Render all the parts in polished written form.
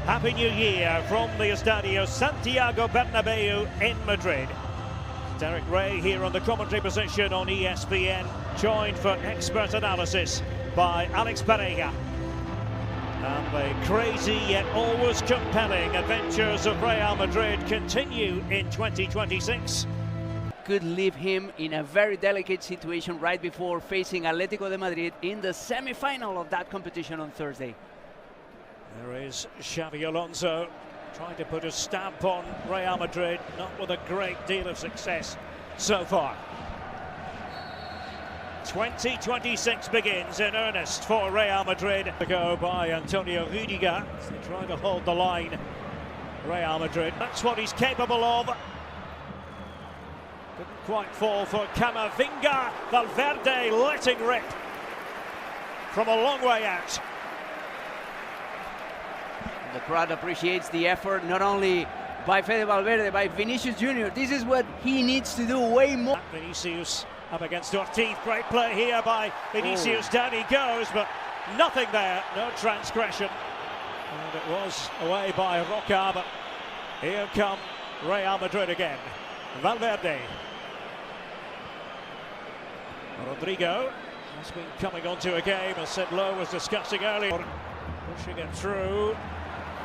Happy New Year from the Estadio Santiago Bernabeu in Madrid. Derek Ray here on the commentary position on ESPN, joined for expert analysis by Alex Pereira. And the crazy yet always compelling adventures of Real Madrid continue in 2026. Could leave him in a very delicate situation right before facing Atletico de Madrid in the semi-final of that competition on Thursday. There is Xabi Alonso trying to put a stamp on Real Madrid, not with a great deal of success so far. 2026 begins in earnest for Real Madrid. To go by Antonio Rüdiger as they try to hold the line. Real Madrid, that's what he's capable of. Couldn't quite fall for Camavinga. Valverde letting rip from a long way out. The crowd appreciates the effort, not only by Fede Valverde, by Vinicius Jr. This is what he needs to do way more. Vinicius up against Ortiz. Great play here by Vinicius. Down he goes, but nothing there. No transgression. And it was away by Roca, but here come Real Madrid again. Valverde. Rodrigo has been coming onto a game, as Sid Lowe was discussing earlier. Pushing it through.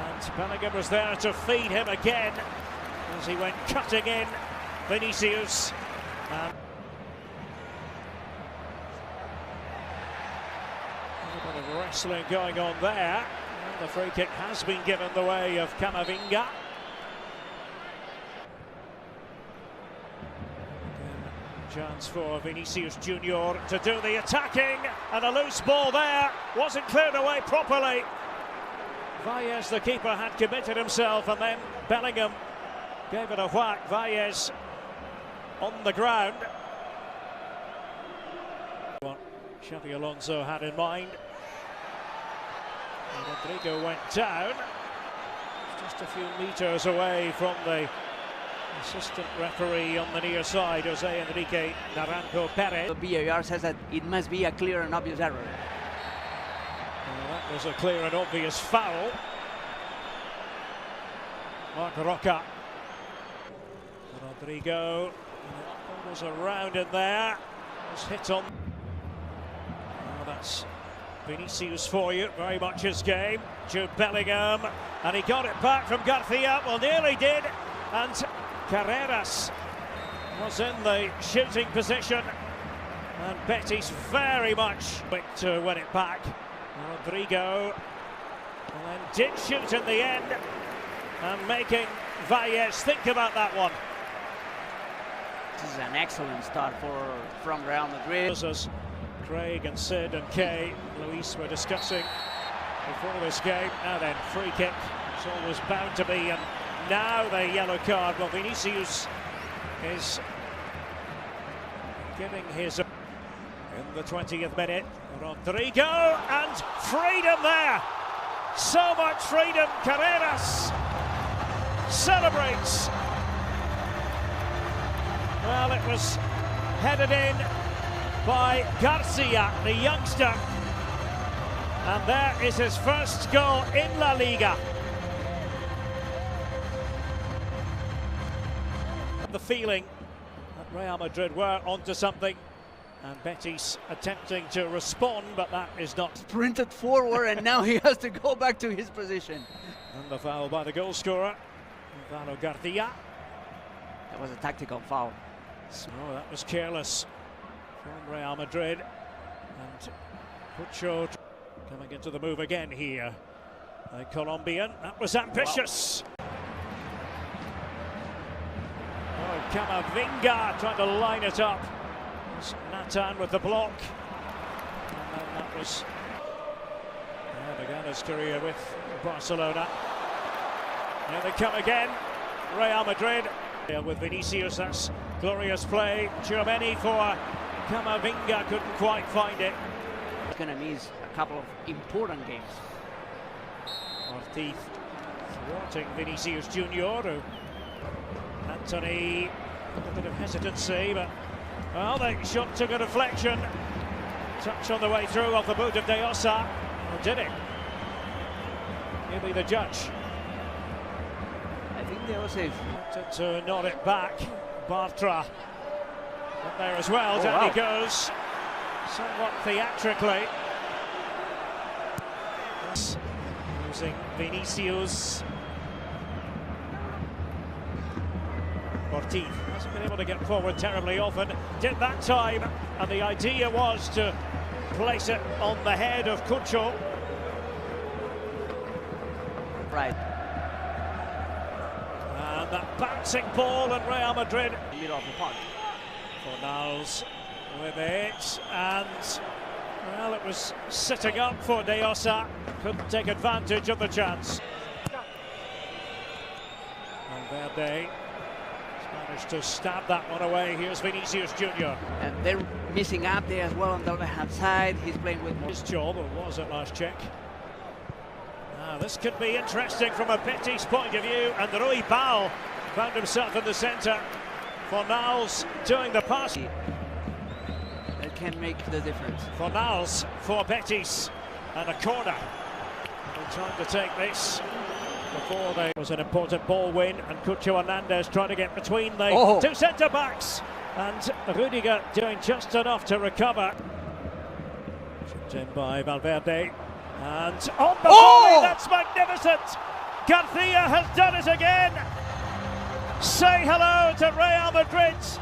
And Bellingham was there to feed him again as he went cutting in. Vinicius. A little bit of wrestling going on there. And the free kick has been given the way of Camavinga. Chance for Vinicius Jr. to do the attacking, and a loose ball there wasn't cleared away properly. Valles, the keeper, had committed himself, and then Bellingham gave it a whack. Valles on the ground. What Xabi Alonso had in mind. And Rodrigo went down. Just a few metres away from the assistant referee on the near side, Jose Enrique Naranjo Perez. The VAR says that it must be a clear and obvious error. Well, that was a clear and obvious foul. Marc Roca. Rodrigo. It was around in there. Was hit on. Oh, that's Vinicius for you. Very much his game. Jude Bellingham. And he got it back from Garcia. Well, nearly did. And Carreras was in the shooting position, and Beti's very much quick to win it back. Rodrigo, and then did shoot in the end, and making Valles think about that one. This is an excellent start from Real Madrid. As Craig and Sid and Kay, Luis were discussing before this game. Now then, free kick, it's always bound to be, and now the yellow card. Well, Vinicius is giving his in the 20th minute. Rodrigo, and freedom there. So much freedom. Carreras celebrates. Well, it was headed in by Garcia, the youngster. And there is his first goal in La Liga. The feeling that Real Madrid were onto something, and Beti's attempting to respond, but that is not. Sprinted forward, and now he has to go back to his position. And the foul by the goal scorer, Gonzalo Garcia. That was a tactical foul. Oh, that was careless from Real Madrid. And Pucho coming into the move again here. The Colombian, that was ambitious. Wow. Camavinga trying to line it up. Nathan with the block. And then that was began his career with Barcelona. Here they come again. Real Madrid with Vinicius. That's glorious play. Tchouaméni for Camavinga, couldn't quite find it. He's going to miss a couple of important games. Ortiz thwarting Vinicius Jr. Anthony, a bit of hesitancy, but well, the shot took a deflection. Touch on the way through off the boot of De Osa. Or did it? He'll be the judge. think they were safe. To nod it back, Bartra. Up there as well, oh, down wow. he goes, somewhat theatrically. Using Vinicius. Ortiz hasn't been able to get forward terribly often, did that time, and the idea was to place it on the head of Cucho. Right. And that bouncing ball, and Real Madrid. Middle of the park. Fornals with it, and well, it was sitting up for De Ossa, couldn't take advantage of the chance. Valverde managed to stab that one away. Here's Vinicius Junior. And they're missing up there as well on the left-hand side. He's playing with more. His job, or was at last check. Now, this could be interesting from a Beti's point of view, and Rui Bal found himself in the centre. Fornals doing the pass. That can make the difference. Fornals for Betis, and a corner. They're trying to take this before they was an important ball win, and Cucho Hernandez trying to get between the two centre backs, and Rudiger doing just enough to recover. Chipped in by Valverde, and on the volley, that's magnificent. Garcia has done it again. Say hello to Real Madrid's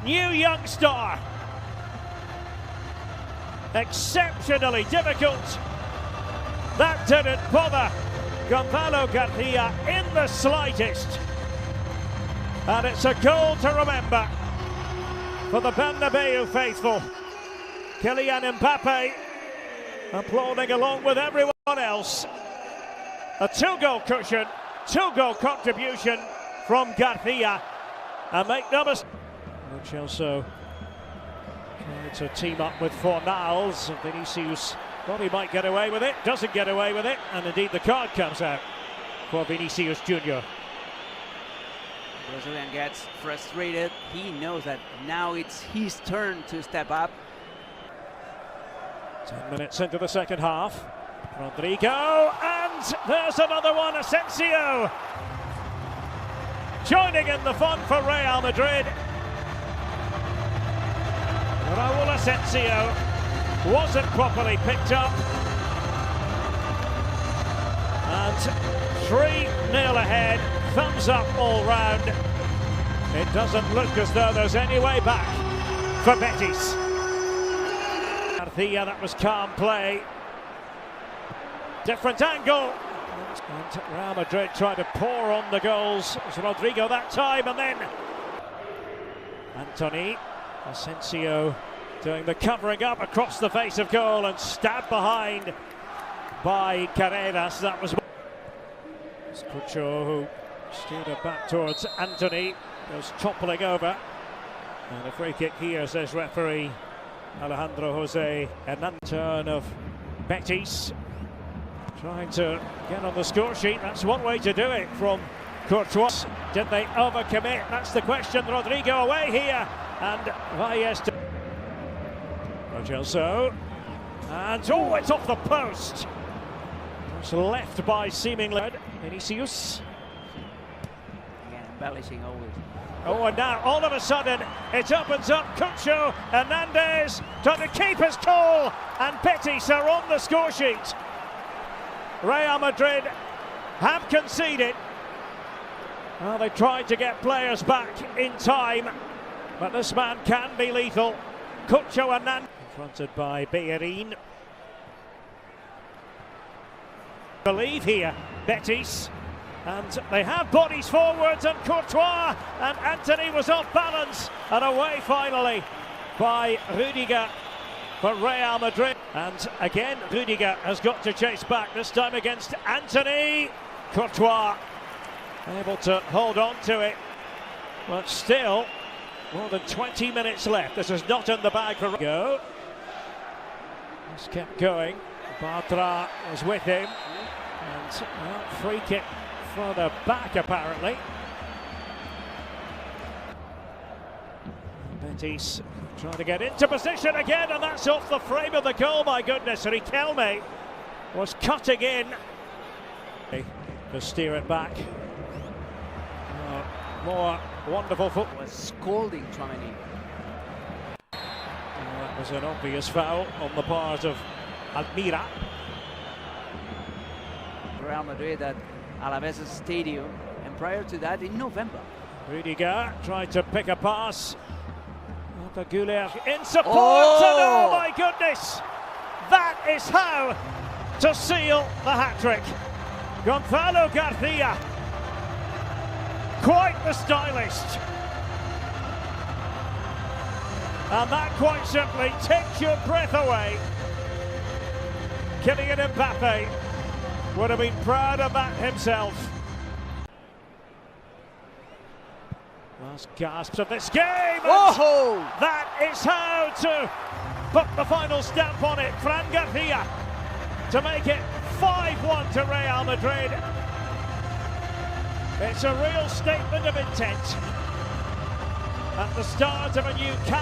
new young star. Exceptionally difficult. That didn't bother Gonzalo Garcia in the slightest. And it's a goal to remember for the Bernabeu faithful. Kylian Mbappe applauding along with everyone else. A two-goal cushion, two-goal contribution from Garcia. And make no mistake, Chelsea trying to team up with Fornals, and Vinicius thought he might get away with it, doesn't get away with it, and indeed the card comes out for Vinicius Junior. Brazilian gets frustrated. He knows that now it's his turn to step up. 10 minutes into the second half. Rodrigo, and there's another one, Asensio. Joining in the fun for Real Madrid. Raúl Asensio wasn't properly picked up. And 3-0 ahead, thumbs up all round. It doesn't look as though there's any way back for Betis. Garcia, that was calm play. Different angle. And Real Madrid trying to pour on the goals. It was Rodrigo that time, and then Anthony. Asensio doing the covering up across the face of goal and stabbed behind by Carreras. That was Cucho, who steered it back towards Anthony, goes toppling over. And a free kick here, says referee Alejandro Jose Hernandez. Turn of Betis, trying to get on the score sheet. That's one way to do it from Courtois. Did they overcommit? That's the question. Rodrigo away here, and Valles to Chelsea. And oh, it's off the post. It's left by seemingly Vinicius. Again, embellishing always. Oh, and now all of a sudden it opens up. Cucho Hernandez trying to keep his cool, and Betis are on the score sheet. Real Madrid have conceded. Well, they tried to get players back in time, but this man can be lethal. Cucho Hernandez confronted by Bellerin. Believe here, Betis, and they have bodies forwards, and Courtois, and Anthony was off balance, and away finally by Rudiger for Real Madrid. And again, Rudiger has got to chase back, this time against Anthony. Courtois able to hold on to it, but still more than 20 minutes left. This is not in the bag for Go. Just kept going. Bartra was with him, and free kick further back apparently. Betis trying to get into position again, and that's off the frame of the goal. My goodness, Riquelme was cutting in to steer it back. more wonderful football. Was scolding Tchouaméni. That was an obvious foul on the part of Almira. Real Madrid at Alaves' stadium, and prior to that in November. Rudiger tried to pick a pass. Guler in support, and oh my goodness! That is how to seal the hat-trick. Gonzalo Garcia, quite the stylist. And that quite simply takes your breath away. Kylian Mbappe would have been proud of that himself. Last gasps of this game. Oh! That is how to put the final stamp on it. Fran Garcia to make it 5-1 to Real Madrid. It's a real statement of intent at the start of a new campaign.